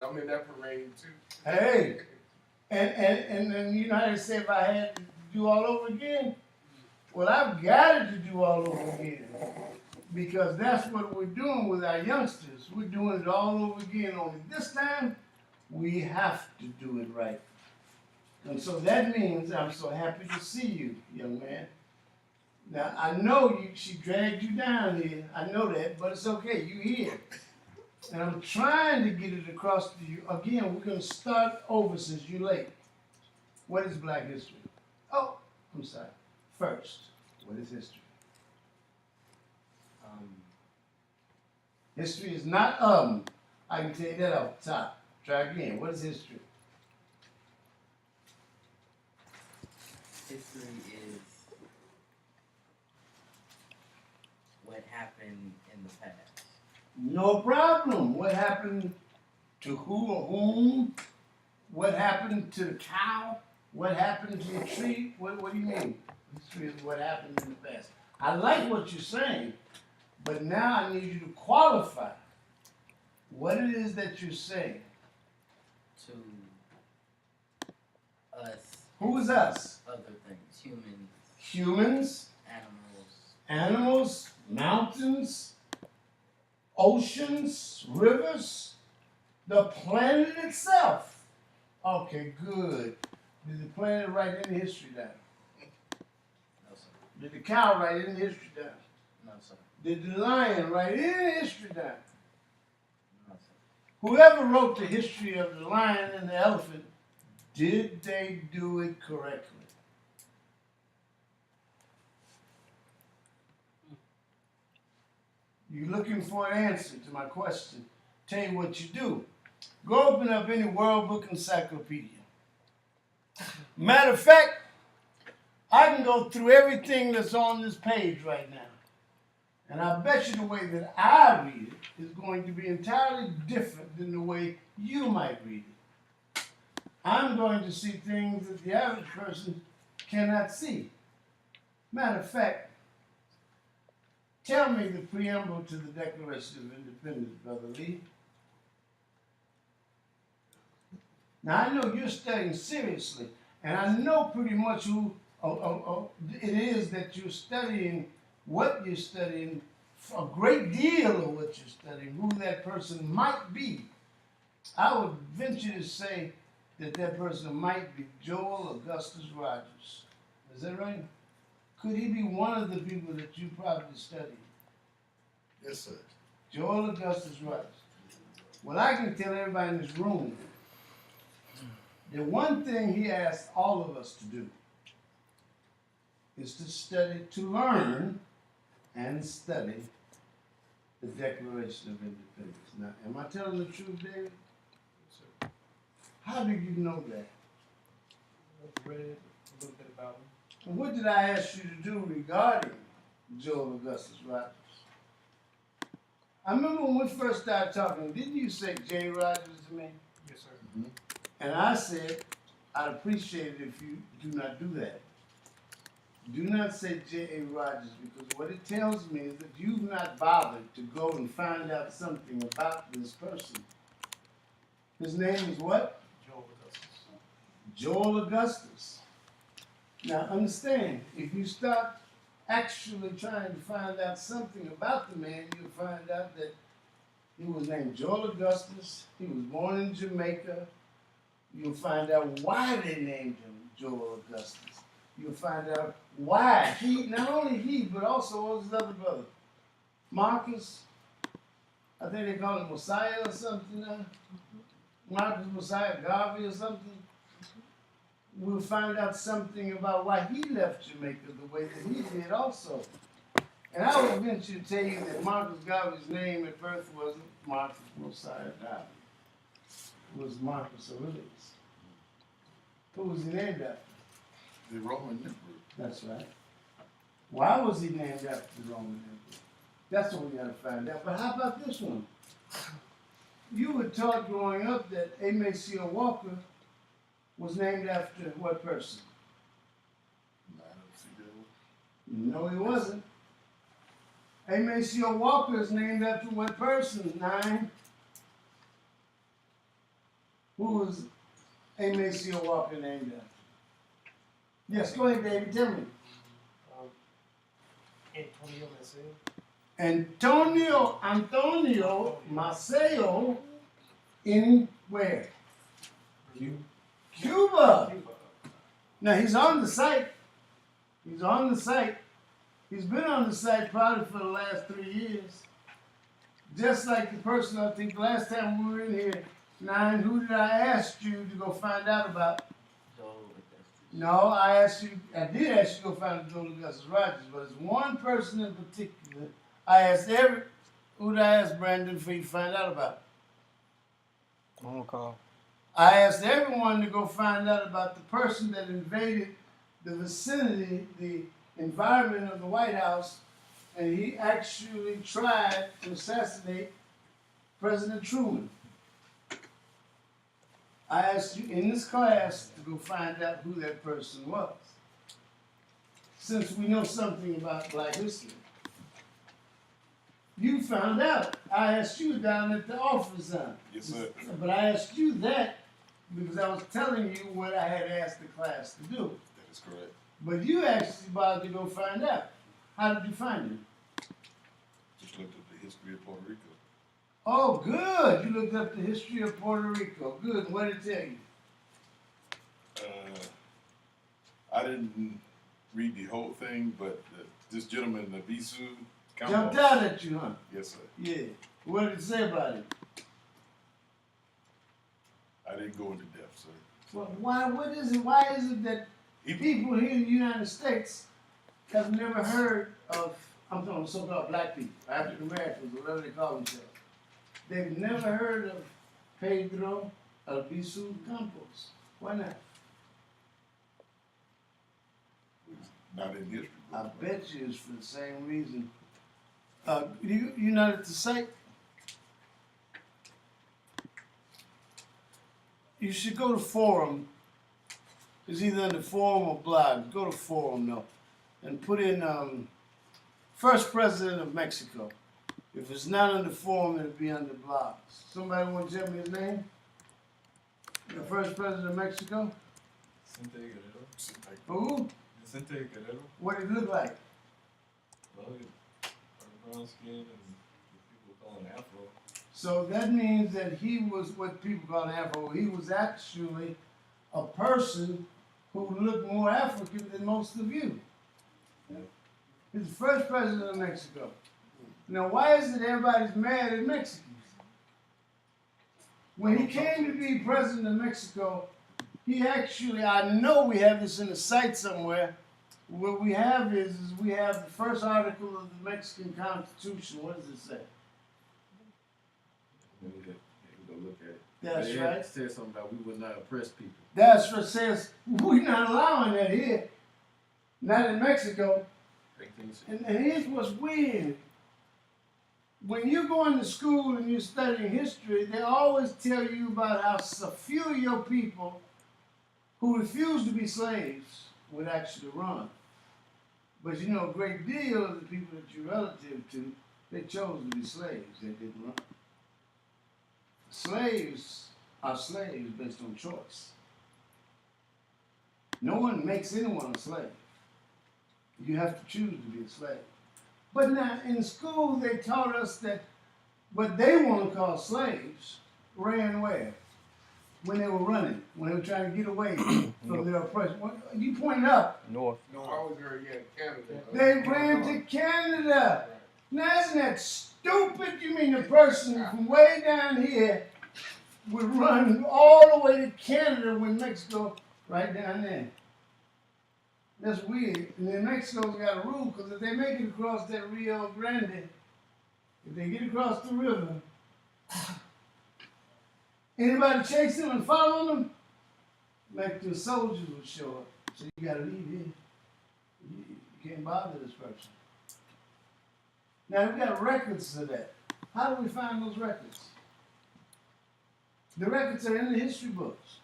I'm in that parade too. Hey, and then you know how they say if I had to do all over again? Well, I've got it to do all over again. Because that's what we're doing with our youngsters. We're doing it all over again, only this time we have to do it right. And so that means I'm so happy to see you, young man. Now, I know she dragged you down here. I know that, but it's okay. You're here. And I'm trying to get it across to you. Again, we're going to start over since you're late. What is Black history? Oh, I'm sorry. First, what is history? History is not I can tell you that off the top. Try again. What is history? History is what happened in the past. No problem. What happened to who or whom? What happened to the cow? What happened to the tree? What do you mean? History is what happened in the past. I like what you're saying, but now I need you to qualify what it is that you're saying. To us. Who is us? Other things. Humans. Humans. Animals. Animals. Mountains. Oceans. Rivers. The planet itself. Okay, good. Did the planet write any history down? No, sir. Did the cow write any history down? No, sir. Did the lion write any history down? No, sir. Whoever wrote the history of the lion and the elephant, did they do it correctly? You're looking for an answer to my question. Tell you what you do. Go open up any World Book Encyclopedia. Matter of fact, I can go through everything that's on this page right now. And I bet you the way that I read it is going to be entirely different than the way you might read it. I'm going to see things that the average person cannot see. Matter of fact, tell me the preamble to the Declaration of Independence, Brother Lee. Now, I know you're studying seriously, and I know pretty much who it is that you're studying, what you're studying, a great deal of what you're studying, who that person might be. I would venture to say that that person might be Joel Augustus Rogers. Is that right? Could he be one of the people that you probably studied? Yes, sir. Joel Augustus Rogers. Well, I can tell everybody in this room the one thing he asked all of us to do is to study, to learn and study the Declaration of Independence. Now, am I telling the truth, David? Yes, sir. How did you know that? I've read a little bit about him. And what did I ask you to do regarding Joel Augustus Rogers? I remember when we first started talking, didn't you say J. Rogers to me? Yes, sir. Mm-hmm. And I said, I'd appreciate it if you do not do that. Do not say J.A. Rogers, because what it tells me is that you've not bothered to go and find out something about this person. His name is what? Joel Augustus. Joel Augustus. Now understand, if you start actually trying to find out something about the man, you'll find out that he was named Joel Augustus. He was born in Jamaica. You'll find out why they named him Joel Augustus. You'll find out why he, not only he, but also all his other brothers. Marcus, I think they call him Messiah or something now. Marcus Messiah Garvey or something. We'll find out something about why he left Jamaica the way that he did also. And I would venture to tell you that Marcus Garvey's name at birth wasn't Marcus Messiah Garvey. It was Marcus Aurelius. Who was he named after? The Roman emperor. That's right. Why was he named after the Roman emperor? That's what we got to find out. But how about this one? You were taught growing up that Maceo Walker was named after what person? No, he wasn't. Maceo Walker is named after what person? 9. Who was A. Maceo Walker named after? Yes, go ahead, David, tell me. Antonio Maceo. Antonio Maceo in where? Cuba. Cuba. Now he's on the site. He's on the site. He's been on the site probably for the last 3 years. Just like the person I think last time we were in here, Nine, who did I ask you to go find out about? No, I did ask you to go find Joel Augustus Rogers, but it's one person in particular. Who did I ask Brandon for you to find out about? On call. I asked everyone to go find out about the person that invaded the vicinity, the environment of the White House, and he actually tried to assassinate President Truman. I asked you in this class to go find out who that person was. Since we know something about Black history. You found out. I asked you down at the office. Yes, sir. But I asked you that because I was telling you what I had asked the class to do. That is correct. But you actually bothered to go find out. How did you find him? Just looked at the history of Puerto Rico. Oh, good. You looked up the history of Puerto Rico. Good. What did it tell you? I didn't read the whole thing, but this gentleman, Nabisu, Jumped out at you, huh? Yes, sir. Yeah. What did it say about it? I didn't go into depth, sir. Well, why is it that people here in the United States have never heard of, I'm talking so-called black people, African Americans, whatever they call themselves. They've never heard of Pedro Albizu Campos. Why not? It's not in history. I bet you it's for the same reason. You not at the site? You should go to forum. It's either under forum or blog. Go to forum though, and put in first president of Mexico. If it's not under forum, it'll be under blogs. Somebody want to tell me his name? The first president of Mexico? Vicente Guerrero. Who? Vicente Guerrero. What did it look like? Well, brown skin and people call him Afro. So that means that he was what people call an Afro. He was actually a person who looked more African than most of you. He's the first president of Mexico. Now, why is it everybody's mad at Mexicans? When he came to be president of Mexico, he actually, I know we have this in the site somewhere. What we have is we have the first article of the Mexican Constitution. What does it say? Let me go look at it. That's It right. says something about we will not oppress people. That's what says we're not allowing that here. Not in Mexico. And here's what's weird. When you go into school and you're studying history, they always tell you about how a few of your people who refused to be slaves would actually run. But you know, a great deal of the people that you're relative to, they chose to be slaves. They didn't run. Slaves are slaves based on choice. No one makes anyone a slave. You have to choose to be a slave. But now, in school, they taught us that what they want to call slaves ran where? When they were running, when they were trying to get away from their oppression. You pointed up. North. No, I was there, yeah, Canada. They ran to Canada. Now, isn't that stupid? You mean the person from way down here would run all the way to Canada when Mexico right down there? That's weird. And then Mexico's got a rule, because if they make it across that Rio Grande, if they get across the river, anybody chase them and follow them, like the soldiers would show up. So you gotta leave here. You can't bother this person. Now we've got records of that. How do we find those records? The records are in the history books.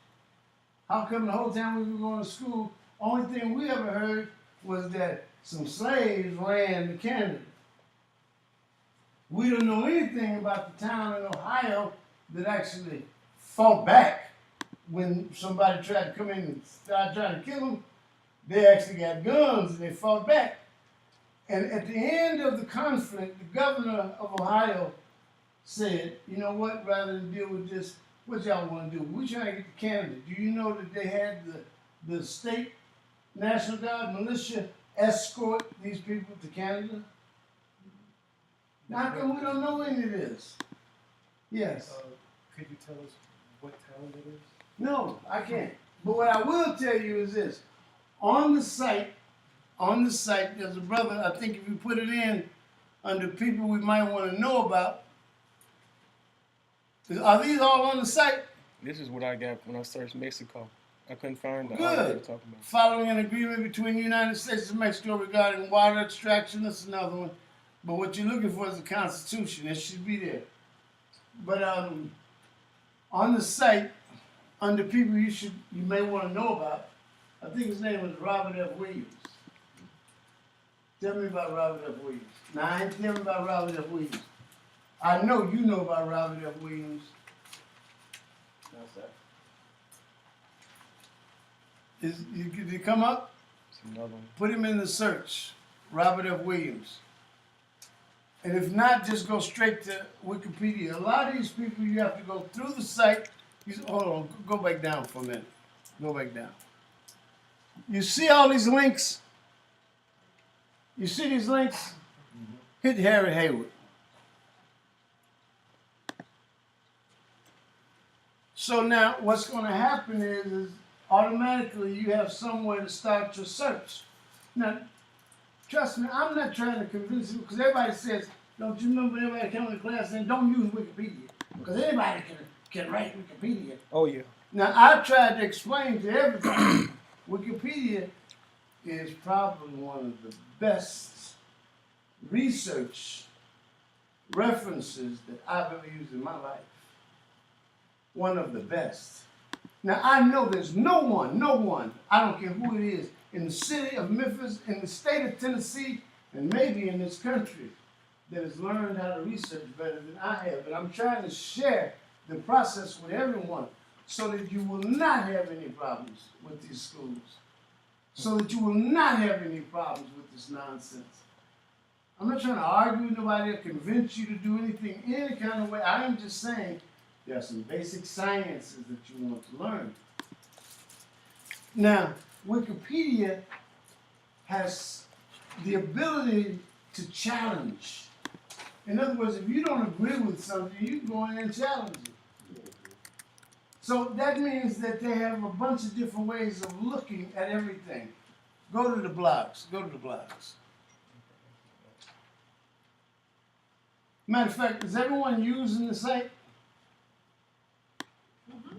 How come the whole time we were going to school, only thing we ever heard was that some slaves ran to Canada. We don't know anything about the town in Ohio that actually fought back when somebody tried to come in and start trying to kill them, they actually got guns and they fought back. And at the end of the conflict, the governor of Ohio said, you know what, rather than deal with this, what y'all want to do? We're trying to get to Canada. Do you know that they had the state National Guard militia escort these people to Canada? Now, how come we don't know any of this? Yes. Could you tell us what town it is? No, I can't. But what I will tell you is this. On the site, there's a brother, I think if you put it in under people we might want to know about, are these all on the site? This is what I got when I searched Mexico. I couldn't find the Good. article they were talking about. Following an agreement between the United States and Mexico regarding water extraction, that's another one. But what you're looking for is the Constitution. It should be there. But on the site, under people you may want to know about, I think his name was Robert F. Williams. Tell me about Robert F. Williams. Now, I ain't telling about Robert F. Williams. I know you know about Robert F. Williams. No, sir. Did he come up? It's another one. Put him in the search. Robert F. Williams. And if not, just go straight to Wikipedia. A lot of these people, you have to go through the site. Hold on, go back down for a minute. Go back down. You see all these links? You see these links? Hit Harry Hayward. So now what's going to happen is automatically you have somewhere to start your search. Now, trust me, I'm not trying to convince you because everybody says, don't you remember everybody coming to class saying don't use Wikipedia because anybody can write Wikipedia. Oh, yeah. Now, I tried to explain to everybody, Wikipedia is probably one of the best research references that I've ever used in my life. One of the best. Now, I know there's no one, I don't care who it is, in the city of Memphis, in the state of Tennessee, and maybe in this country, that has learned how to research better than I have. And I'm trying to share the process with everyone so that you will not have any problems with these schools. So that you will not have any problems with this nonsense. I'm not trying to argue with nobody or convince you to do anything any kind of way. I am just saying there are some basic sciences that you want to learn. Now, Wikipedia has the ability to challenge. In other words, if you don't agree with something, you can go in and challenge it. So that means that they have a bunch of different ways of looking at everything. Go to the blogs. Go to the blogs. Matter of fact, is everyone using the site?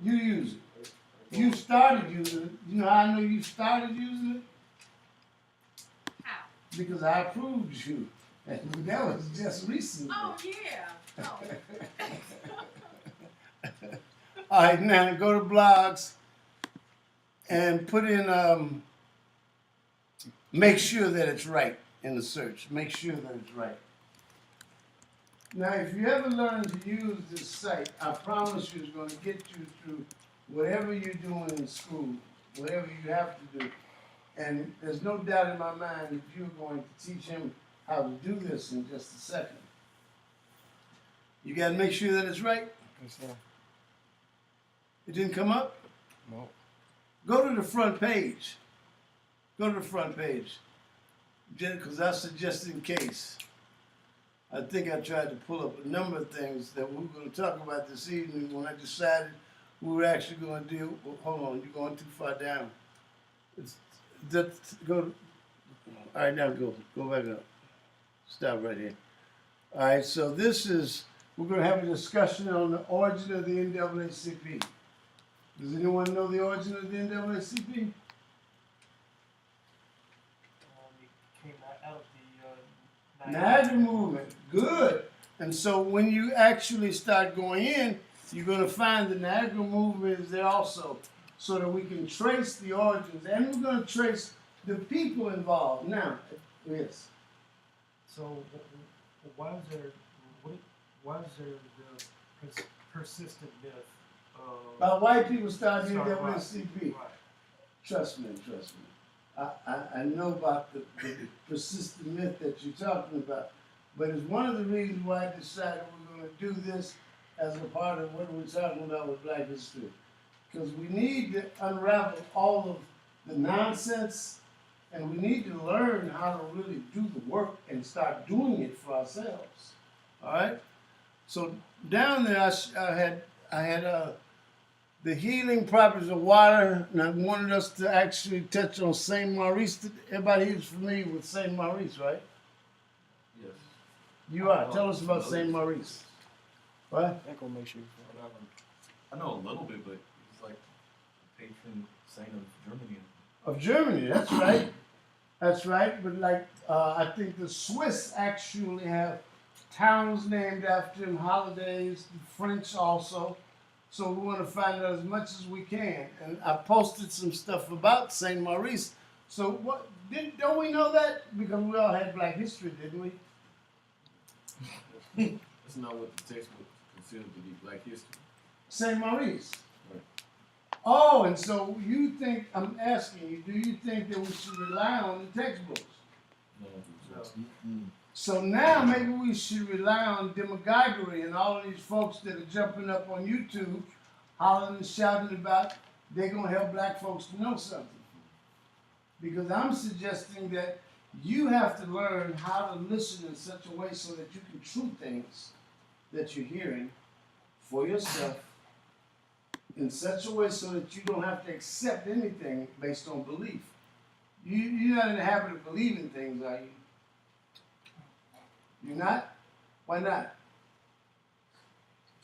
You use it. You started using it. You know how I know you started using it? How? Because I approved you. And that was just recently. Oh, yeah. Oh. All right, now go to blogs and put in, make sure that it's right in the search. Make sure that it's right. Now, if you ever learn to use this site, I promise you it's going to get you through whatever you're doing in school, whatever you have to do. And there's no doubt in my mind that you're going to teach him how to do this in just a second. You got to make sure that it's right. Yes, sir. It didn't come up? No. Go to the front page. Go to the front page. Because I suggested in case. I think I tried to pull up a number of things that we were going to talk about this evening when I decided we were actually going to deal. Well, hold on, you're going too far down. All right, now go back up. Stop right here. All right, so this is, we're going to have a discussion on the origin of the NWSCP. Does anyone know the origin of the NWSCP? It came out of the Niagara movement. Good. And so when you actually start going in, you're going to find the Niagara movement is there also, so that we can trace the origins, and we're going to trace the people involved. Now, yes. So why is there the persistent myth of By white people starting Start NWSCP. right. Trust me. I know about the persistent myth that you're talking about, but it's one of the reasons why I decided we're going to do this as a part of what we're talking about with Black History. Because we need to unravel all of the nonsense, and we need to learn how to really do the work and start doing it for ourselves. All right? So down there, I had the healing properties of water, and I wanted us to actually touch on Saint Maurice. Everybody is familiar with Saint Maurice, right? Yes. You are. Tell us about Saint Maurice. What? That gonna make sure. I know a little bit, but he's like the patron saint of Germany. Of Germany, that's right. That's right. But like, I think the Swiss actually have towns named after him, holidays, the French also. So we want to find out as much as we can. And I posted some stuff about Saint Maurice. So what? Don't we know that? Because we all had Black history, didn't we? That's not what the textbook considered to be Black history. Saint Maurice. Right. Oh, and so you think, I'm asking you, do you think that we should rely on the textbooks? No. So now maybe we should rely on demagoguery and all of these folks that are jumping up on YouTube, hollering and shouting about they're going to help black folks to know something. Because I'm suggesting that you have to learn how to listen in such a way so that you can true things that you're hearing for yourself in such a way so that you don't have to accept anything based on belief. You're not in the habit of believing things, are you? You're not? Why not?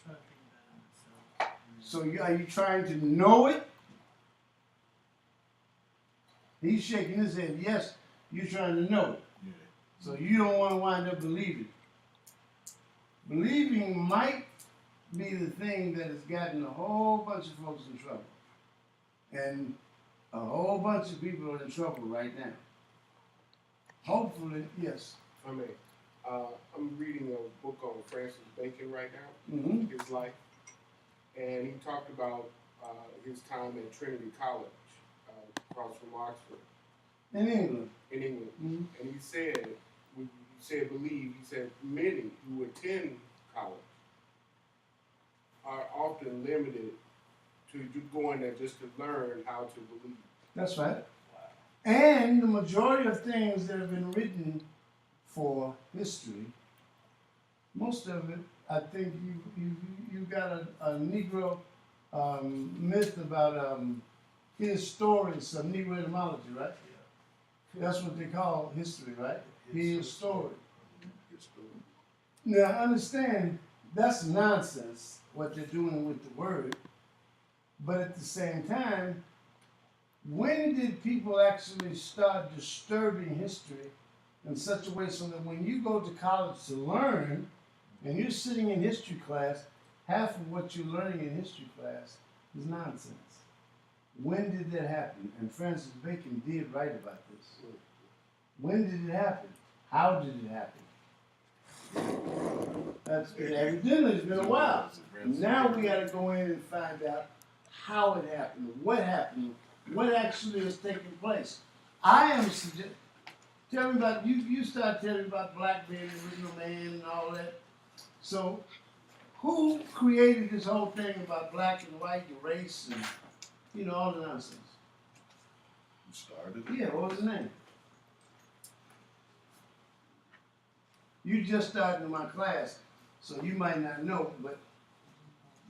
Trying to think about it, So are you trying to know it? He's shaking his head. Yes, you're trying to know it. Yeah. So you don't want to wind up believing. Believing might be the thing that has gotten a whole bunch of folks in trouble. And a whole bunch of people are in trouble right now. Hopefully, yes. I mean, I'm reading a book on Francis Bacon right now, Mm-hmm. his life, and he talked about his time at Trinity College, across from Oxford, In England. in England. Mm-hmm. And he said, when he said believe, he said many who attend college are often limited to going there just to learn how to believe. That's right. And the majority of things that have been written for history, most of it, I think you got a Negro myth about his stories, some Negro etymology, right? That's what they call history, right? His story. Now, understand, that's nonsense, what they're doing with the word. But at the same time, when did people actually start disturbing history in such a way so that when you go to college to learn, and you're sitting in history class, half of what you're learning in history class is nonsense? When did that happen? And Francis Bacon did write about this. When did it happen? How did it happen? That's evidently it's been a while. Now we got to go in and find out how it happened, what actually is taking place. I am suggesting. Tell me about you. Start telling me about black being the original man and all that. So, who created this whole thing about black and white and race and all the nonsense? Who started? Yeah, what was his name? You just started in my class, so you might not know, but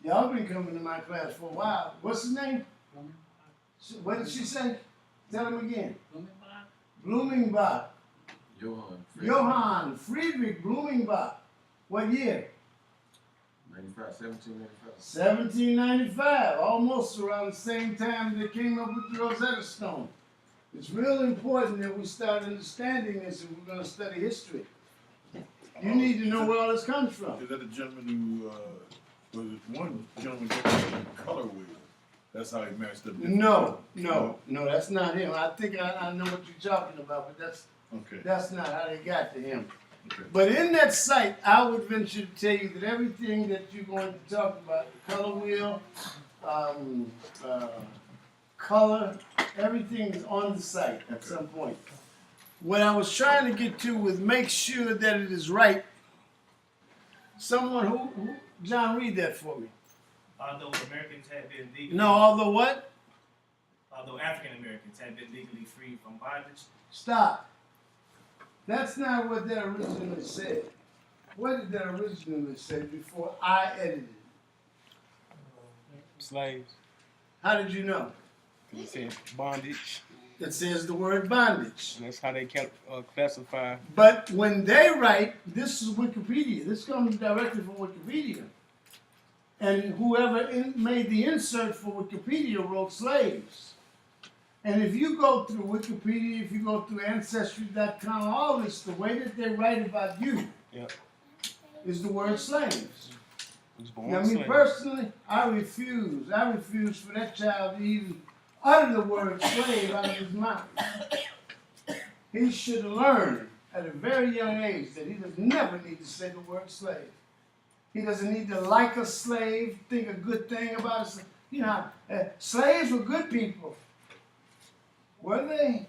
y'all been coming to my class for a while. What's his name? What did she say? Tell him again. Blumenbach. Johann Friedrich Blumenbach. What year? 1795. Almost around the same time they came up with the Rosetta Stone. It's real important that we start understanding this if we're going to study history. You need to know where all this comes from. Is that a gentleman who, was it one gentleman got color wheel? That's how he matched up. No, that's not him. I think I know what you're talking about, but that's not how they got to him. Okay. But in that site, I would venture to tell you that everything that you're going to talk about, the color wheel, um, color, everything is on the site at some point. What I was trying to get to was make sure that it is right. Someone who John, read that for me. Although Americans had been legally, No, although what? although African Americans had been legally freed from bondage, Stop. That's not what that originally said. What did that originally say before I edited it? Slaves. How did you know? He said bondage, It says the word bondage. and that's how they kept classify. But when they write, this is Wikipedia. This comes directly from Wikipedia. And whoever made the insert for Wikipedia wrote slaves. And if you go through Wikipedia, if you go through Ancestry.com, all this, the way that they write about you Yep. is the word slaves. Was born Now, me slave. personally, I refuse for that child to even utter the word slave out of his mouth. He should learn at a very young age that he does never need to say the word slave. He doesn't need to like a slave, think a good thing about a slave. You know, slaves were good people. Were they?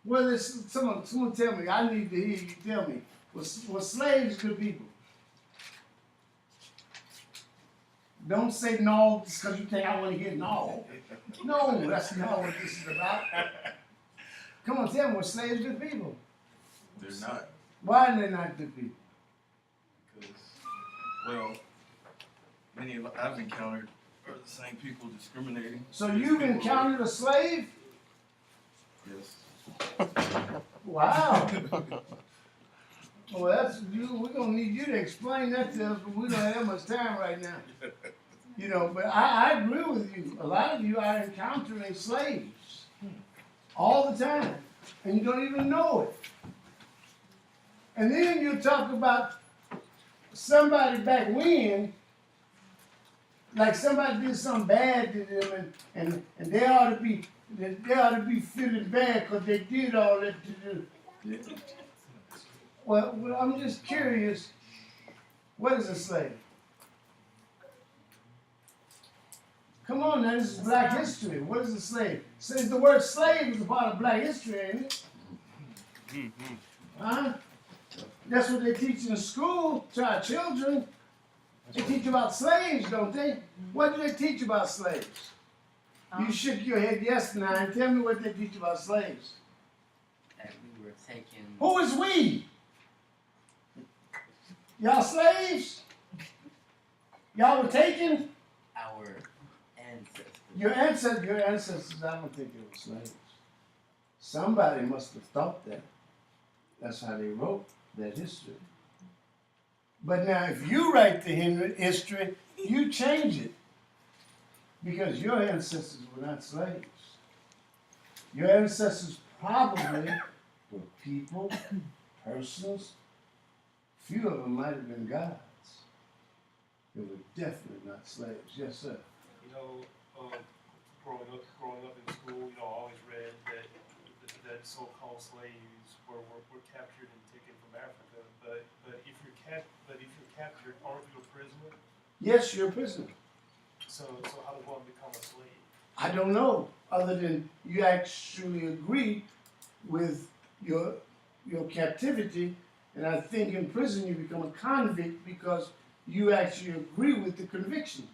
Were they? Someone tell me. I need to hear you tell me. Were slaves good people? Don't say no just because you think I want to hear no. No, that's not what this is about. Come on, tell me, were slaves good people? They're not, Why are they not good people? because, well, many of I've encountered are the same people discriminating. So There's you've people- encountered a slave? Yes. Wow. Well, that's you. We're gonna need you to explain that to us, but we don't have much time right now. You know, but I agree with you. A lot of you are encountering slaves all the time, and you don't even know it. And then you talk about somebody back when, like somebody did something bad to them, and they ought to be feeling bad because they did all that to them. Well, I'm just curious, what is a slave? Come on now, this is black history. What is a slave? Says the word slave is a part of black history, ain't it? Huh? That's what they teach in school to our children. They teach about slaves, don't they? What do they teach about slaves? You shook your head yes, nine. Tell me what they teach about slaves. that we were taken. Who is we? Y'all slaves? Y'all were taken? Our ancestors. Your ancestors, I don't think they were slaves. Somebody must have thought that. That's how they wrote that history. But now, if you write the history, you change it. Because your ancestors were not slaves. Your ancestors probably were people, persons. Few of them might have been gods. They were definitely not slaves. Yes, sir. you know, growing up in school, you know, I always read that so-called slaves were captured and taken from Africa. But if you're captured, aren't you a prisoner? Yes, you're a prisoner. So how does one become a slave? I don't know, other than you actually agree with your captivity, and I think in prison you become a convict because you actually agree with the conviction.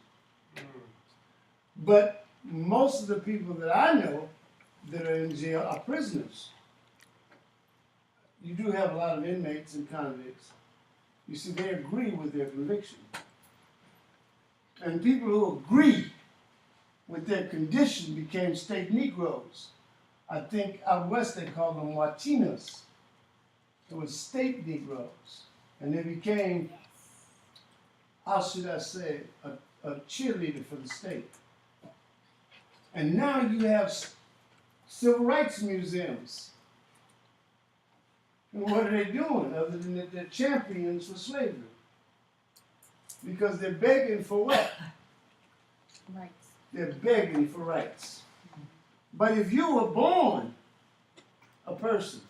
But most of the people that I know that are in jail are prisoners. You do have a lot of inmates and convicts. You see, they agree with their conviction. And people who agree with their condition became state Negroes. I think out west they call them Watinas. It was state Negroes. And they became, how should I say, a cheerleader for the state. And now you have civil rights museums. And what are they doing other than that they're champions for slavery? Because they're begging for what? Rights. They're begging for rights. But if you were born a person,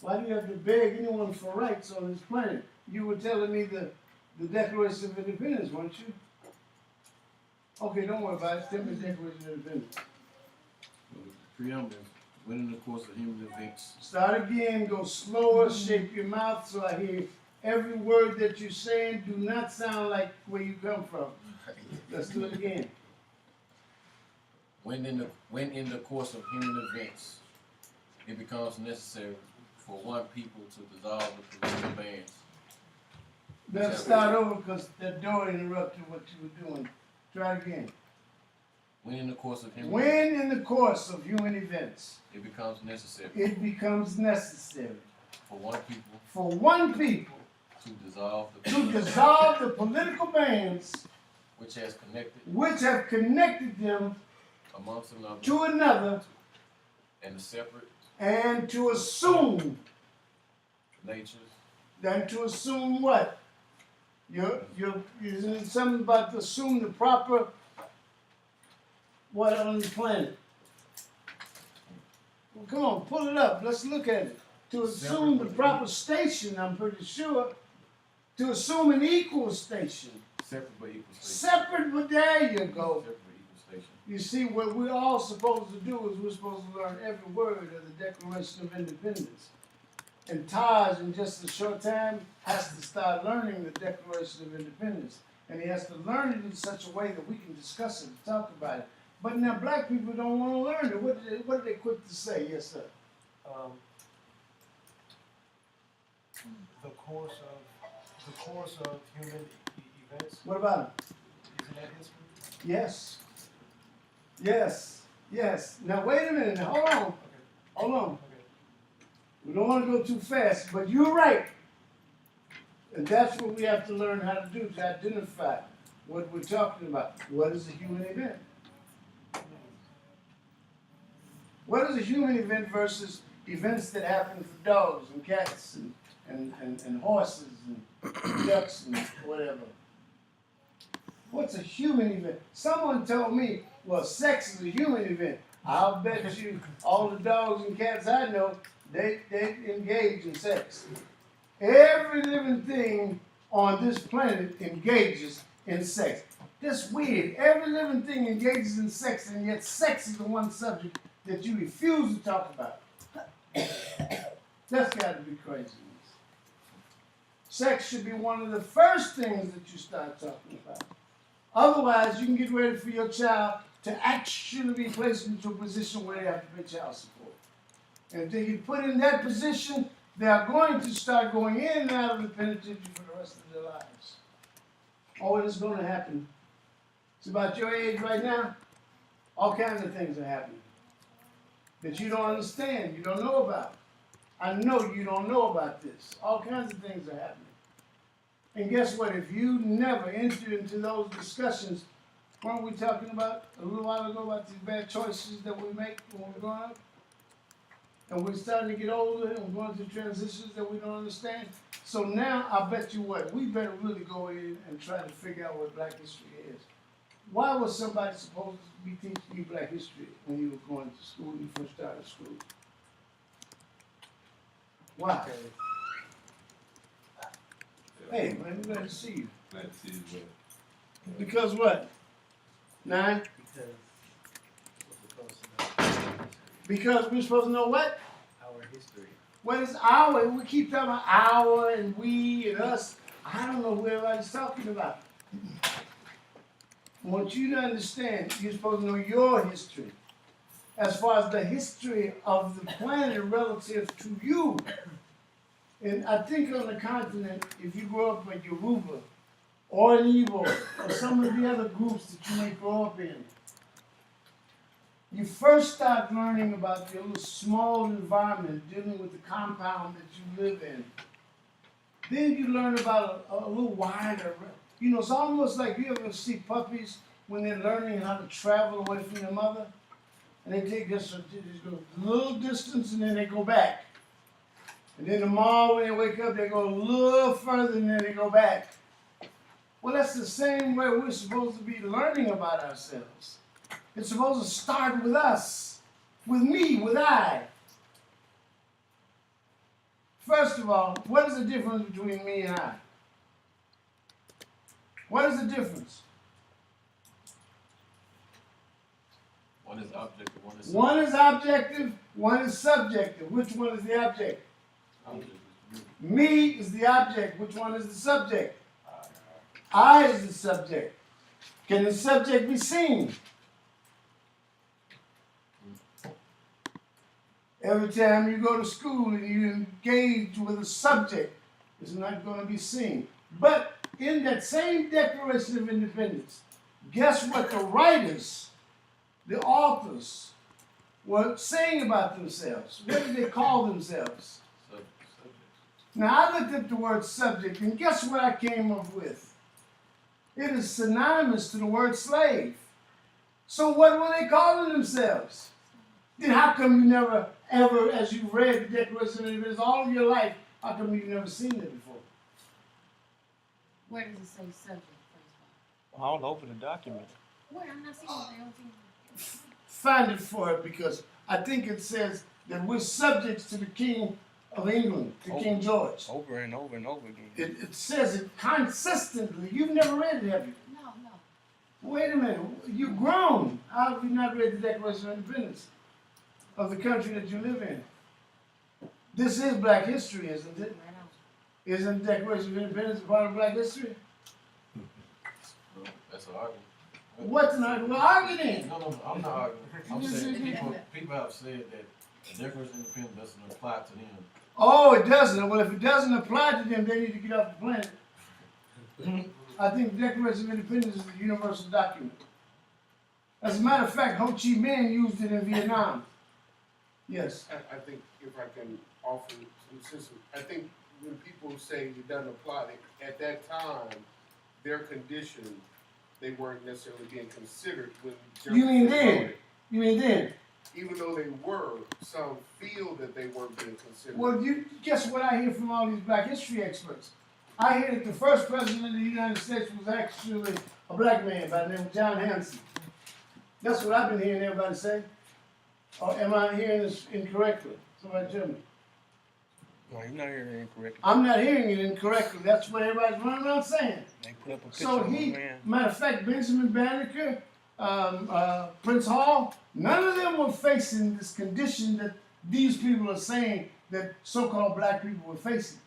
why do you have to beg anyone for rights on this planet? You were telling me the Declaration of Independence, weren't you? Okay, don't worry about it. Tell me the Declaration of Independence. Preamble, when in the course of human events. Start again, go slower, shape your mouth so I hear every word that you're saying. Do not sound like where you come from. Let's do it again. When in the course of human events, it becomes necessary for one people to dissolve the political bands. Let's start over because that door interrupted what you were doing. Try it again. When in the course of human When in the course of human events, it becomes necessary it becomes necessary for one people for one people to dissolve the to dissolve the political bands which has connected which have connected them amongst another to another and the separate and to assume, natures then to assume what? You're using something about to assume the proper what on the planet? Well, come on, pull it up. Let's look at it. To assume the proper station, I'm pretty sure. To assume an equal station. separate but equal stations. Separate, but there you go. Separate but equal stations. You see, what we're all supposed to do is we're supposed to learn every word of the Declaration of Independence. And Taj, in just a short time, has to start learning the Declaration of Independence. And he has to learn it in such a way that we can discuss it and talk about it. But now black people don't want to learn it. What are they quick to say? Yes, sir. The course of human events. What about it? Isn't that history? Yes. Yes. Yes. Now, wait a minute. Now, hold on. Okay. Hold on. Okay. We don't want to go too fast, but you're right. And that's what we have to learn how to do, to identify what we're talking about. What is a human event? What is a human event versus events that happen for dogs and cats and horses and ducks and whatever? What's a human event? Someone told me, well, sex is a human event. I'll bet you all the dogs and cats I know, they engage in sex. Every living thing on this planet engages in sex. That's weird. Every living thing engages in sex, and yet sex is the one subject that you refuse to talk about. That's got to be craziness. Sex should be one of the first things that you start talking about. Otherwise, you can get ready for your child to actually be placed into a position where they have to pay child support. And if they get put in that position, they are going to start going in and out of the penitentiary for the rest of their lives. Oh, it is going to happen. It's about your age right now. All kinds of things are happening that you don't understand, you don't know about. I know you don't know about this. All kinds of things are happening. And guess what? If you never enter into those discussions, weren't we talking about a little while ago about these bad choices that we make when we're growing up? And we're starting to get older and we're going through transitions that we don't understand. So now, I bet you what, we better really go in and try to figure out what black history is. Why was somebody supposed to be teaching you black history when you were going to school, when you first started school? Why? Hey, man, we're glad to see you. Glad to see you as well. Because what? 9? Because we're supposed to know what? Our history. What is our? We keep talking about our and we and us. I don't know who everybody's talking about. I want you to understand, you're supposed to know your history. As far as the history of the planet relative to you. And I think on the continent, if you grow up in Yoruba or in Igbo or some of the other groups that you may grow up in, you first start learning about your little small environment dealing with the compound that you live in. Then you learn about a little wider. You know, it's almost like you ever see puppies when they're learning how to travel away from their mother. And they take just a little distance and then they go back. And then tomorrow when they wake up, they go a little further and then they go back. Well, that's the same way we're supposed to be learning about ourselves. It's supposed to start with us, with me, with I. First of all, what is the difference between me and I? What is the difference? One is objective, one is One is objective, one is subjective. Which one is the object? subjective. Me is the object. Which one is the subject? I is the subject. Can the subject be seen? Every time you go to school and you engage with a subject, it's not going to be seen. But in that same Declaration of Independence, guess what the writers, the authors, were saying about themselves? What did they call themselves? Subject. Now, I looked up the word subject, and guess what I came up with? It is synonymous to the word slave. So what were they calling themselves? Then how come you never, ever, as you read the Declaration of Independence all of your life, how come you've never seen it before? Where does it say subject, first All over the document. of all? Where? I'm not seeing it. I don't see it. Find it for it, because I think it says that we're subjects to the King of England, to King George. Over and over and over again. It says it consistently. You've never read it, have you? No, no. Wait a minute. You've grown. How have you not read the Declaration of Independence of the country that you live in? This is Black history, isn't it? Right on. Isn't the Declaration of Independence a part of Black history? Well, that's an argument. What's not? We're arguing. No, I'm not arguing. I'm saying people have said that the Declaration of Independence doesn't apply to them. Oh, it doesn't. Well, if it doesn't apply to them, they need to get off the planet. I think the Declaration of Independence is a universal document. As a matter of fact, Ho Chi Minh used it in Vietnam. Yes. I think if I can offer some assistance, I think when people say it doesn't apply, at that time, their condition, they weren't necessarily being considered when You mean Jefferson then? wrote it. You mean then? Even though they were, some feel that they weren't being considered. Well, you guess what I hear from all these Black history experts? I hear that the first president of the United States was actually a black man by the name of John Hanson. That's what I've been hearing everybody say. Or am I hearing this incorrectly? Somebody tell me. No, you're not hearing it incorrectly. I'm not hearing it incorrectly. That's what everybody's running around saying. They put up a picture So of a man. matter of fact, Benjamin Banneker, Prince Hall, none of them were facing this condition that these people are saying that so-called black people were facing.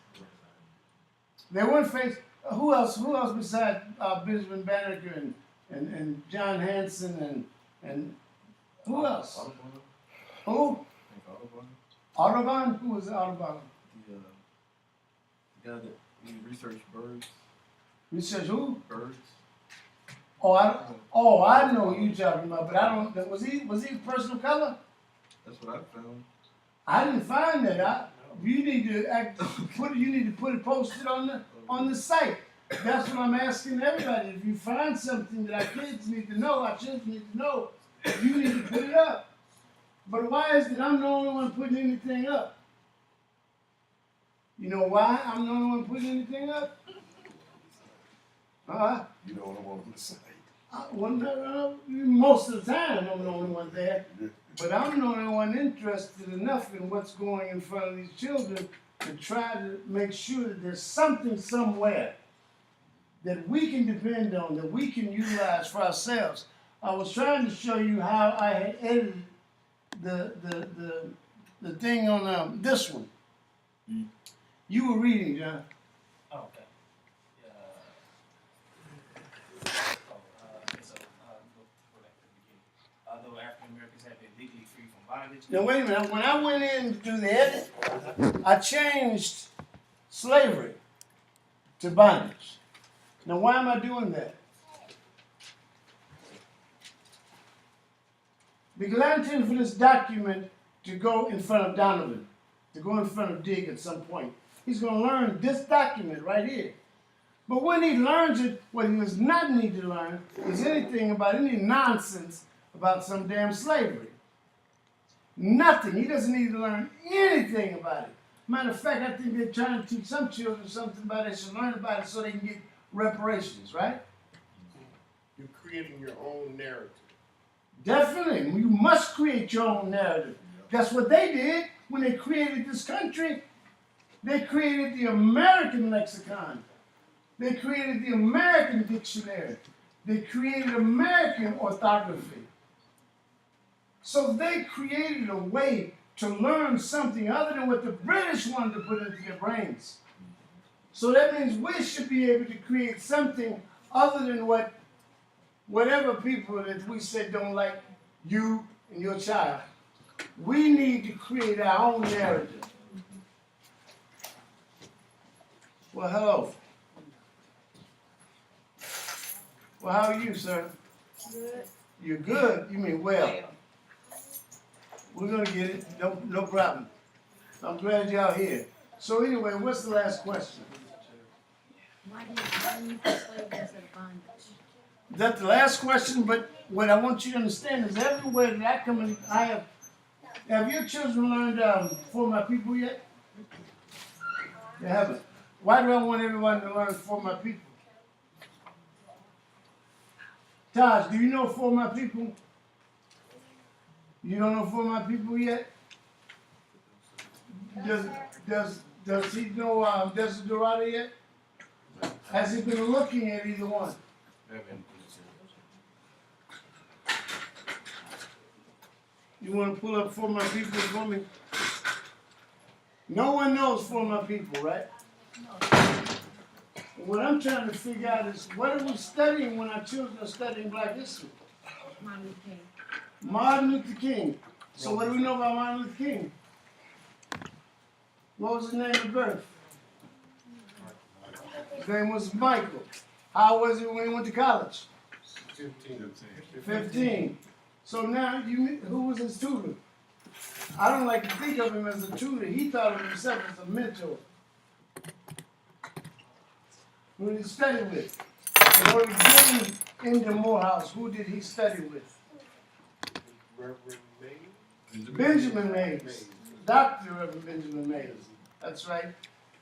They weren't facing. Who else besides Benjamin Banneker and John Hanson and who else? Who? Audubon? Who was Audubon? The guy that researched birds. Research who? Birds. Oh, I know who you're talking about, but I don't. Was he a person of color? That's what I found. I didn't find that. You need to put it posted on the site. That's what I'm asking everybody. If you find something that our kids need to know, our children need to know, you need to put it up. But why is it I'm the only one putting anything up? You know why I'm the only one putting anything up? You know what I want to say. Most of the time I'm the only one there. But I'm the only one interested enough in what's going in front of these children to try to make sure that there's something somewhere that we can depend on, that we can utilize for ourselves. I was trying to show you how I had edited the thing on this one. You were reading, John. Oh, okay. Go back to the beginning. Although African Americans have been legally free from bondage. Now wait a minute. When I went in to do the edit, I changed slavery to bondage. Now why am I doing that? Because I intend for this document to go in front of Donovan, to go in front of Dig at some point. He's going to learn this document right here. But when he learns it, what he does not need to learn is anything about any nonsense about some damn slavery. Nothing. He doesn't need to learn anything about it. Matter of fact, I think they're trying to teach some children something about it. They should learn about it so they can get reparations, right? You're creating your own narrative. Definitely. You must create your own narrative. That's what they did when they created this country. They created the American lexicon. They created the American dictionary. They created American orthography. So they created a way to learn something other than what the British wanted to put into their brains. So that means we should be able to create something other than whatever people that we said don't like you and your child. We need to create our own narrative. Well, hello. Well, how are you, sir? Good. You're good? You mean well? We're gonna get it. No problem. I'm glad y'all here. So anyway, what's the last question? Why do you slave instead of bondage? That's the last question, but what I want you to understand is everywhere that I come in, have your children learned For My People yet? They haven't. Why do I want everyone to learn For My People? Taj, do you know For My People? You don't know For My People yet? Does he know Desiderata yet? Has he been looking at either one? You want to pull up For My People for me? No one knows For My People, right? What I'm trying to figure out is what are we studying when our children are studying Black history? Martin Luther King. Martin Luther King. So what do we know about Martin Luther King? What was his name of birth? His name was Michael. How was it when he went to college? 15. So now, who was his tutor? I don't like to think of him as a tutor. He thought of himself as a mentor. Who did he study with? In order to get into Morehouse, who did he study with? Benjamin Mays. Dr. Reverend Benjamin Mays. That's right.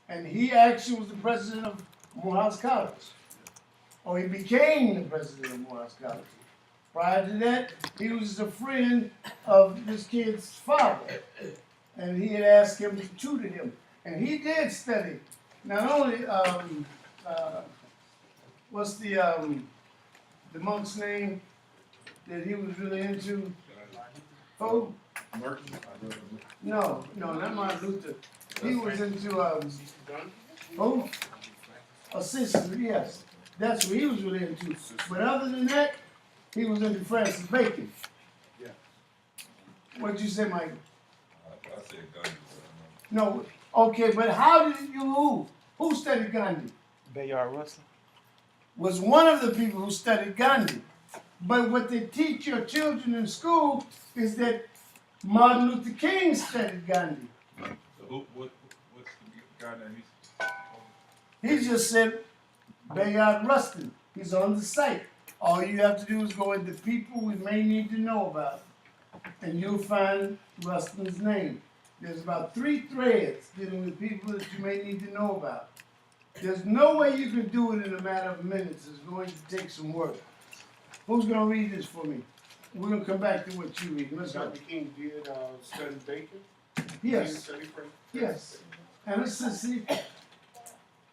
And he actually was the president of Morehouse College. Or he became the president of Morehouse College. Prior to that, he was a friend of this kid's father. And he had asked him to tutor him. And he did study. Not only, what's the monk's name that he was really into? Oh? No, not Martin Luther. He was into, who? Assistant, yes. That's what he was really into. But other than that, he was into Francis Bacon. Yeah. What'd you say, Michael? I said Gandhi. No, okay, but how did you, who studied Gandhi? Bayard Rustin. Was one of the people who studied Gandhi. But what they teach your children in school is that Martin Luther King studied Gandhi. So what's the guy that He just said Bayard Rustin. He's on the site. All you have to do is go into people we may need to know about, and you'll find Rustin's name. There's about 3 threads dealing with people that you may need to know about. There's no way you can do it in a matter of minutes. It's going to take some work. Who's going to read this for me? We're going to come back to what you read. Let's go. Dr. King did study Bacon. Yes. He did study Frank. Yes. And a sissy.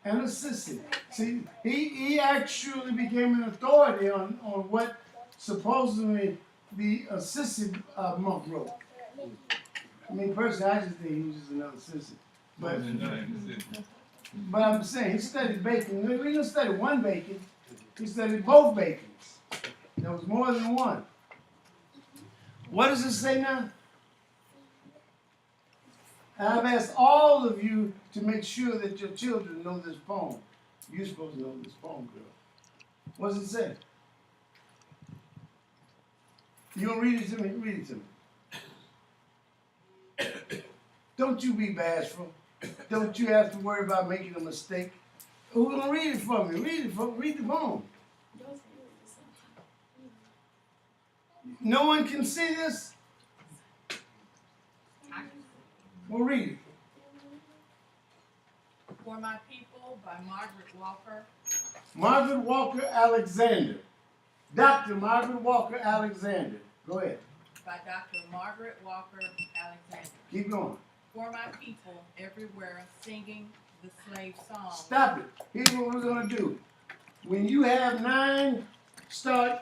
And a sissy. See, he actually became an authority on what supposedly the sissy monk wrote. I mean, personally, I just think he was just another sissy. But I'm saying he studied Bacon. He didn't study one Bacon. He studied both Bacons. There was more than one. What does it say now? And I've asked all of you to make sure that your children know this poem. You're supposed to know this poem, girl. What does it say? You gonna read it to me? Read it to me. Don't you be bashful. Don't you have to worry about making a mistake. Who's gonna read it for me? Read it for me. Read the poem. No one can see this? Well, read it. For My People by Margaret Walker. Margaret Walker Alexander. Dr. Margaret Walker Alexander. Go ahead. By Dr. Margaret Walker Alexander. Keep going. For my people everywhere, singing, the slave song. Stop it. Here's what we're gonna do. When you have 9 start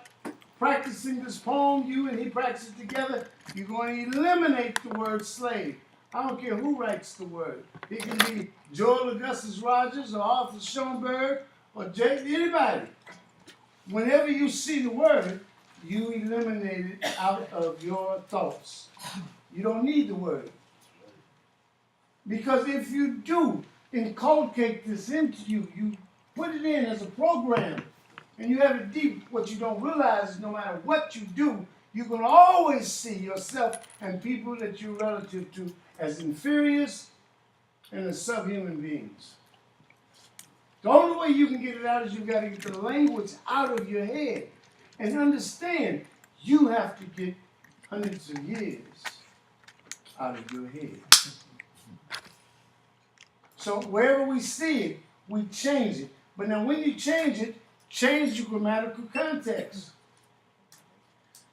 practicing this poem, you and he practice it together, you're going to eliminate the word slave. I don't care who writes the word. It can be Joel Augustus Rogers or Arthur Schoenberg or anybody. Whenever you see the word, you eliminate it out of your thoughts. You don't need the word. Because if you do inculcate this into you, you put it in as a program, and you have it deep, what you don't realize is no matter what you do, you're going to always see yourself and people that you're relative to as inferiors and as subhuman beings. The only way you can get it out is you've got to get the language out of your head and understand you have to get hundreds of years out of your head. So wherever we see it, we change it. But now when you change it, change your grammatical context.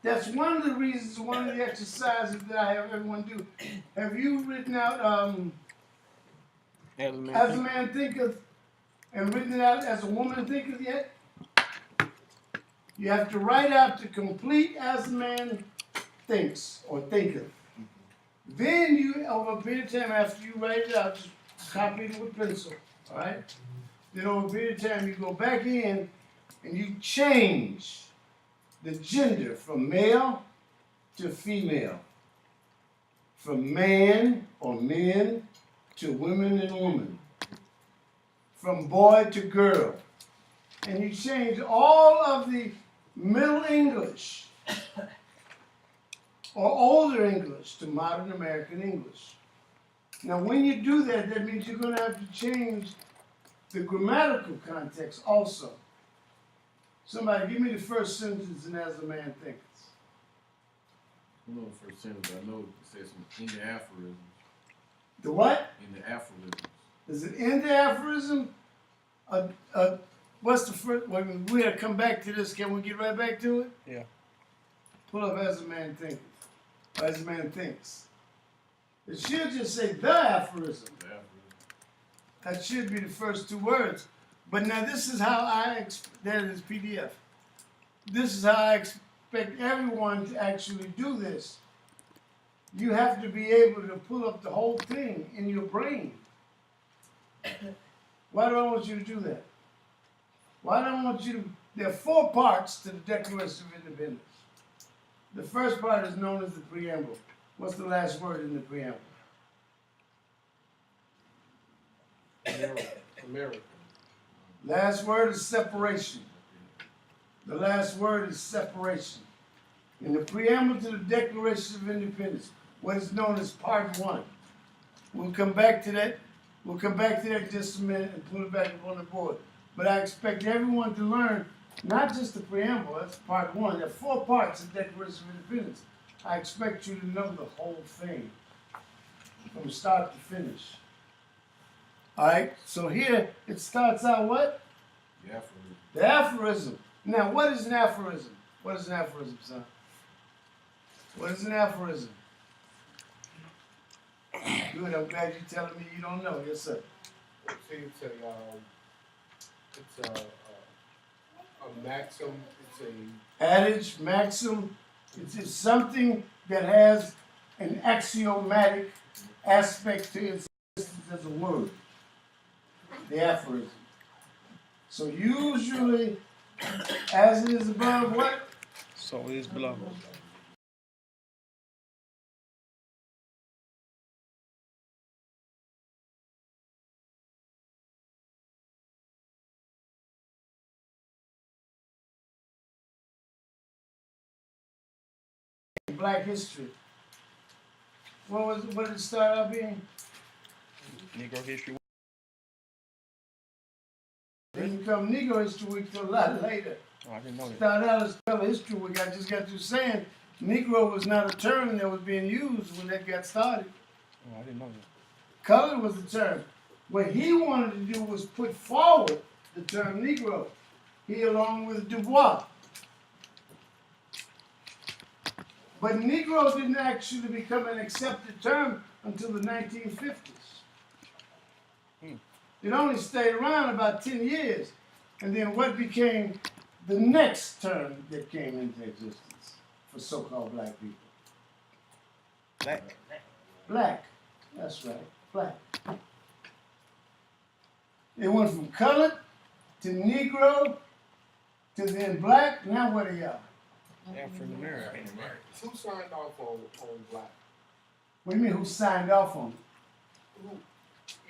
That's one of the reasons, one of the exercises that I have everyone do. Have you written out as a man thinketh and written it out as a woman thinketh yet? You have to write out the complete as a man thinks or thinketh. Then you, over a period of time after you write it out, just copy it with pencil, all right? Then over a period of time you go back in and you change the gender from male to female, from man or men to women and woman, from boy to girl. And you change all of the Middle English or older English to modern American English. Now when you do that, that means you're going to have to change the grammatical context also. Somebody give me the first sentence in As a Man Thinketh. I know the first sentence, I know it says some in the aphorisms. The what? In the aphorisms. Is it in the aphorism? What's the first? Well, we gotta come back to this. Can we get right back to it? Yeah. Pull up As a Man Thinketh. Or As a Man Thinks. It should just say the aphorism. The aphorism. That should be the first 2 words. But now this is how that is PDF. This is how I expect everyone to actually do this. You have to be able to pull up the whole thing in your brain. Why do I want you to do that? Why do I want you to? There are 4 parts to the Declaration of Independence. The first part is known as the preamble. What's the last word in the preamble? America. Last word is separation. The last word is separation. In the preamble to the Declaration of Independence, what is known as Part 1. We'll come back to that. We'll come back to that in just a minute and put it back up on the board. But I expect everyone to learn not just the preamble, that's Part 1. There are 4 parts of the Declaration of Independence. I expect you to know the whole thing from start to finish. All right, so here it starts out what? The aphorism. The aphorism. Now, what is an aphorism? What is an aphorism, son? What is an aphorism? Good, I'm glad you're telling me you don't know. Yes, sir. It's a maxim, it's a Adage, maxim, it's something that has an axiomatic aspect to its existence as a word. The aphorism. So usually, as it is above what? So it is below. Black history. What did it start out being? Negro history. Didn't become Negro History Week till a lot later. Oh, I didn't know that. Started out as Color History Week. I just got through saying Negro was not a term that was being used when that got started. Oh, I didn't know that. Color was the term. What he wanted to do was put forward the term Negro. He along with Du Bois. But Negro didn't actually become an accepted term until the 1950s. It only stayed around about 10 years. And then what became the next term that came into existence for so-called black people? Black. Black. That's right, black. It went from colored to Negro to then black. Now what are y'all? African American. Who signed off on black? What do you mean who signed off on it? Who,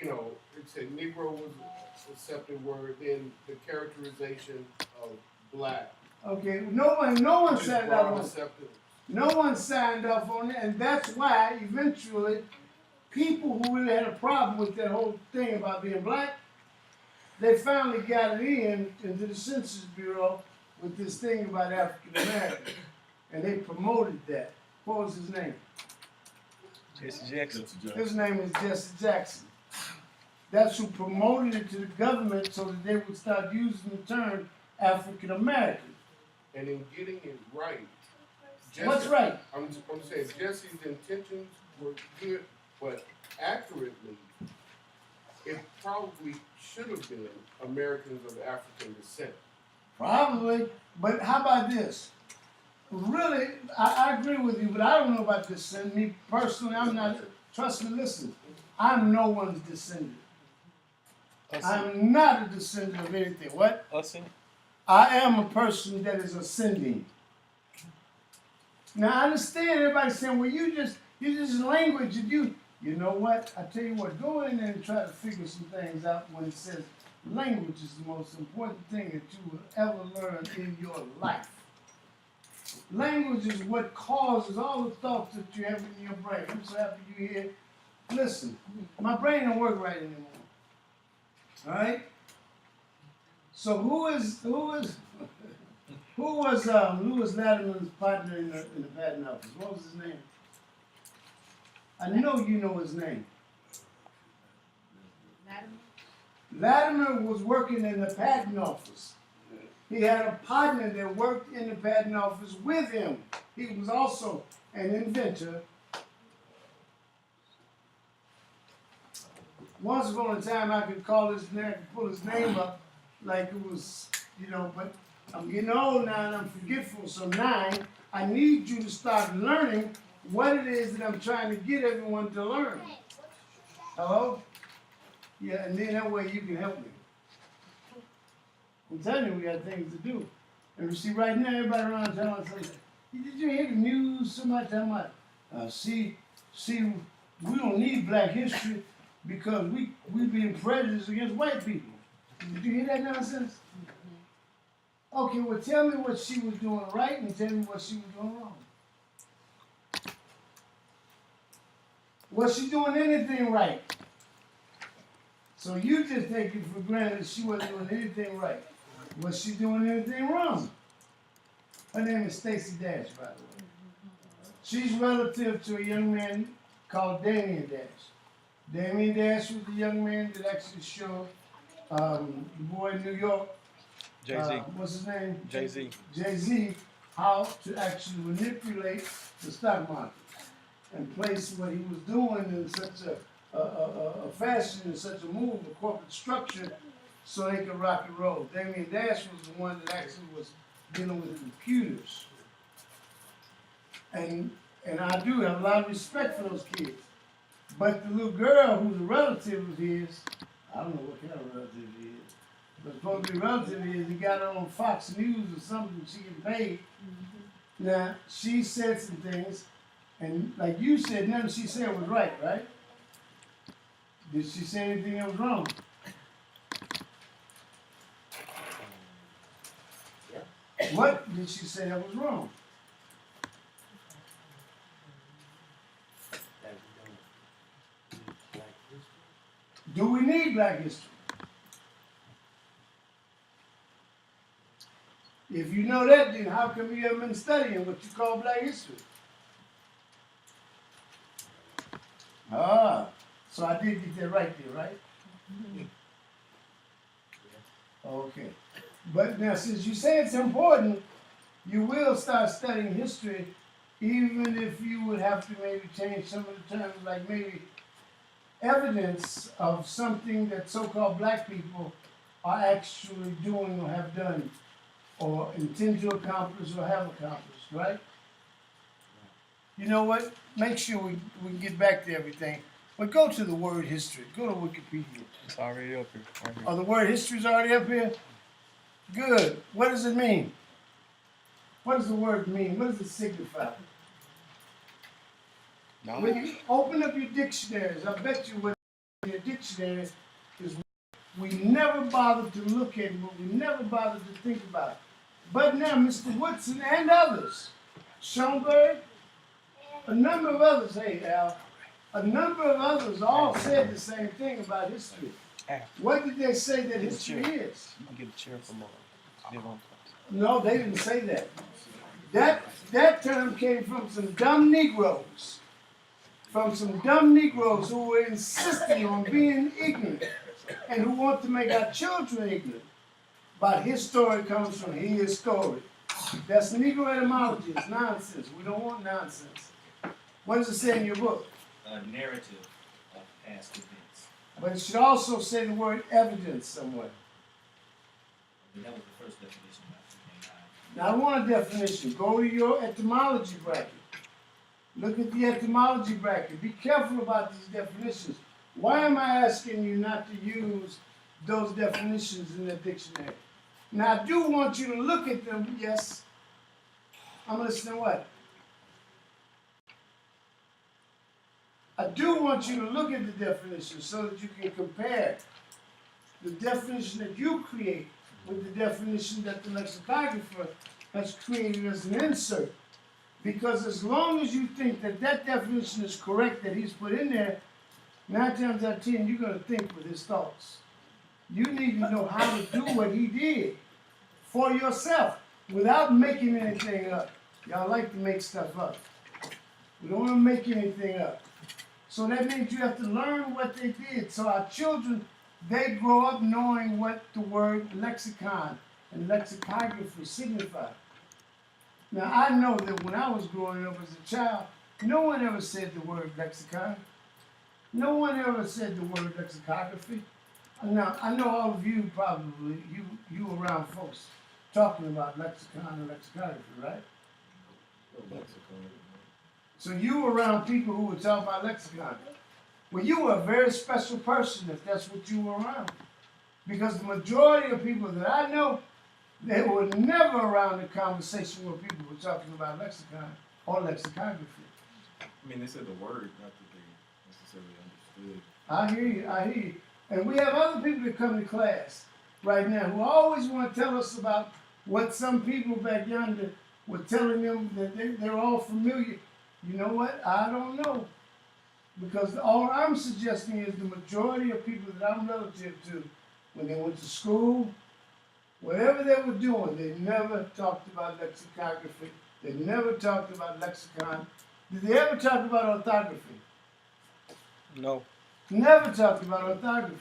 you know, it said Negro was an accepted word, then the characterization of black. Okay, no one Just signed broad off on it. acceptance. No one signed off on it, and that's why eventually people who really had a problem with that whole thing about being black, they finally got it into the Census Bureau with this thing about African Americans, and they promoted that. What was his name? Jesse Jackson. His name is Jesse Jackson. That's who promoted it to the government so that they would start using the term African American. And in getting it right, What's right? I'm saying Jesse's intentions were good, but accurately, it probably should have been Americans of African descent. Probably, but how about this? Really, I agree with you, but I don't know about descent. Me personally, I'm not. Trust me, listen. I'm no one's descendant. I'm not a descendant of anything. What? Using. I am a person that is ascending. Now I understand everybody saying, well, you just language and you know what? I tell you what, go in there and try to figure some things out when it says language is the most important thing that you will ever learn in your life. Language is what causes all the thoughts that you have in your brain. I'm so happy you're here. Listen, my brain don't work right anymore. All right? So who was Lewis Latimer's partner in the patent office? What was his name? I know you know his name. Latimer was working in the patent office. He had a partner that worked in the patent office with him. He was also an inventor. Once upon a time, I could call his name, pull his name up like it was, but I'm getting old now and I'm forgetful. So now I need you to start learning what it is that I'm trying to get everyone to learn. Hello? Yeah, and then that way you can help me. I'm telling you, we got things to do. And you see, right now, everybody around town says, did you hear the news? Somebody talking about, see, we don't need black history because we being prejudiced against white people. Did you hear that nonsense? Okay, well, tell me what she was doing right and tell me what she was doing wrong. Was she doing anything right? So you just take it for granted she wasn't doing anything right. Was she doing anything wrong? Her name is Stacey Dash, by the way. She's relative to a young man called Damien Dash. Damien Dash was the young man that actually showed the boy in New York, Jay-Z. What's his name? Jay-Z. Jay-Z, how to actually manipulate the stock market and place what he was doing in such a fashion, in such a move, a corporate structure, so they could rock and roll. Damien Dash was the one that actually was dealing with computers. And I do have a lot of respect for those kids. But the little girl who's a relative of his, I don't know what kind of relative he is, but supposed to be relative of his, he got her on Fox News or something, she getting paid. Now, she said some things, and like you said, nothing she said was right? Did she say anything that was wrong? What did she say that was wrong? Do we need black history? If you know that, then how come you haven't been studying what you call black history? So I did get that right there, right? Okay. But now, since you say it's important, you will start studying history, even if you would have to maybe change some of the terms, like maybe evidence of something that so-called black people are actually doing or have done, or intend to accomplish or have accomplished, right? You know what? Make sure we can get back to everything. But go to the word history. Go to Wikipedia. It's already up here. Right here. Oh, the word history is already up here? Good. What does it mean? What does the word mean? What does it signify? No. When you open up your dictionaries, I bet you what your dictionary is we never bothered to look at it, but we never bothered to think about it. But now, Mr. Woodson and others, Schoenberg, a number of others, hey Al, a number of others all said the same thing about history. What did they say that history is? I'll get a chair from Devon. No, they didn't say that. That term came from some dumb Negroes. From some dumb Negroes who were insisting on being ignorant and who want to make our children ignorant. But his story comes from his story. That's Negro etymology. It's nonsense. We don't want nonsense. What does it say in your book? A narrative of past events. But it should also say the word evidence somewhere. And that was the first definition of Now I want a definition. Go to your etymology bracket. Look at the etymology bracket. Be careful about these definitions. Why am I asking you not to use those definitions in the dictionary? Now I do want you to look at them, yes. I'm listening to what? I do want you to look at the definition so that you can compare the definition that you create with the definition that the lexicographer has created as an insert. Because as long as you think that that definition is correct that he's put in there, 9 times out of 10, you're going to think with his thoughts. You need to know how to do what he did for yourself without making anything up. Y'all like to make stuff up. We don't want to make anything up. So that means you have to learn what they did. So our children, they grow up knowing what the word lexicon and lexicography signify. Now, I know that when I was growing up as a child, no one ever said the word lexicon. No one ever said the word lexicography. Now, I know all of you probably, you around folks talking about lexicon and lexicography, right? So you were around people who would talk about lexicon. Well, you were a very special person if that's what you were around. Because the majority of people that I know, they were never around a conversation where people were talking about lexicon or lexicography. I mean, they said the word, not that they necessarily understood. I hear you. And we have other people that come to class right now who always want to tell us about what some people back yonder were telling them that they're all familiar. You know what? I don't know. Because all I'm suggesting is the majority of people that I'm relative to, when they went to school, whatever they were doing, they never talked about lexicography. They never talked about lexicon. Did they ever talk about orthography? No. Never talked about orthography.